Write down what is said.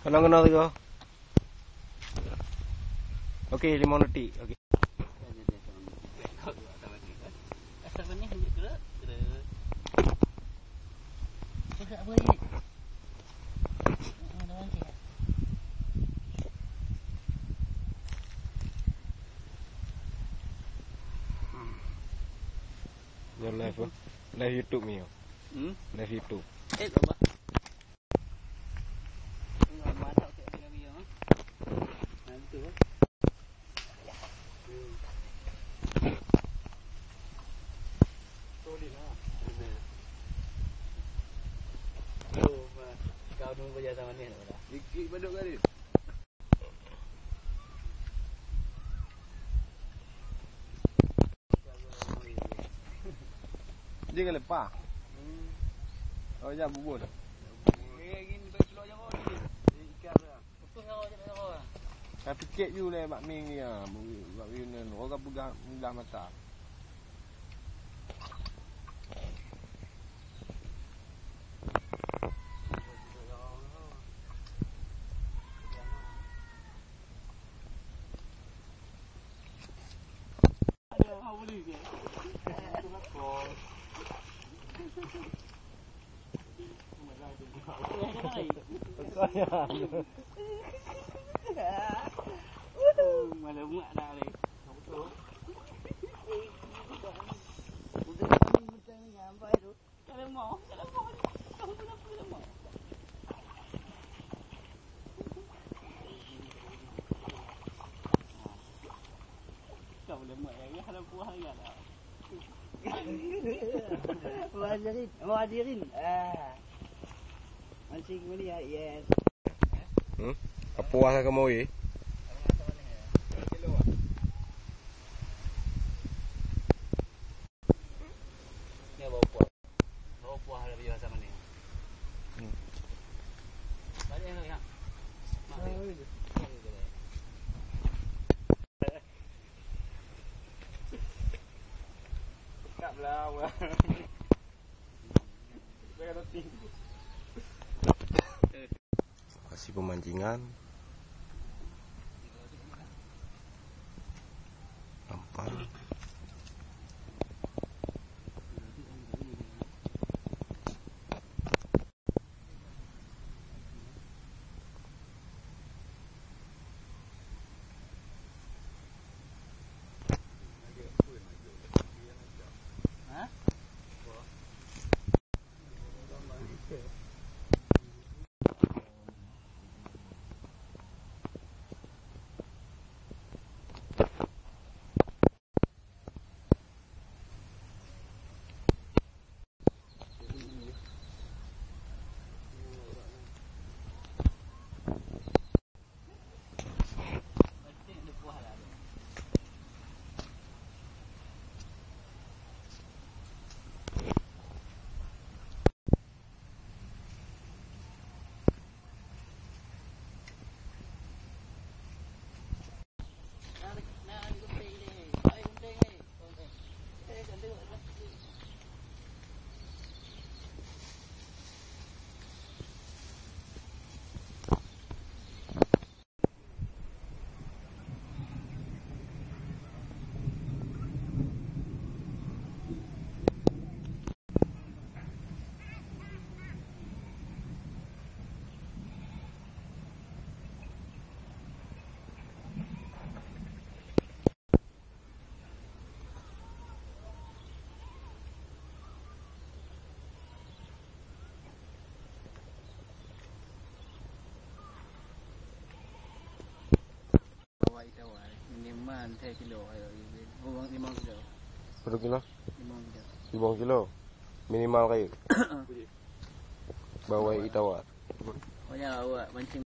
Kena tu. Okey, 5 detik. Okey. Asal ni hendak gerak. Gerak apa ni? Your live YouTube ni. Live YouTube. Baba. Kau nunggu kerja sama ni dah. Dikit baduk kali. Dia kan lepas. Oh ya bubur. Gini bagi keluar je kau ni. Ikan dah. Betul kau je kau. Tapi kek ju le mak ming ni ah. Buat reunion. Orang pegang belah mata. Mana muak dah ni. Kau boleh muak lagi kalau puas lagi dah. Muadirin. Masih kemudian yes. Apa lah kamu ni? Ni bawa puas. Bawa puas ada biasa mana ni. Balik ni ya. Tak lah. Saya roti. Lokasi pemancingan. Nampak. Minimal 3 kilo ayo. 5 kilo. Berapa kilo? 5 kilo. 5 kilo. Minimal kayu. Bawa itawar. Oh ya, awak mancing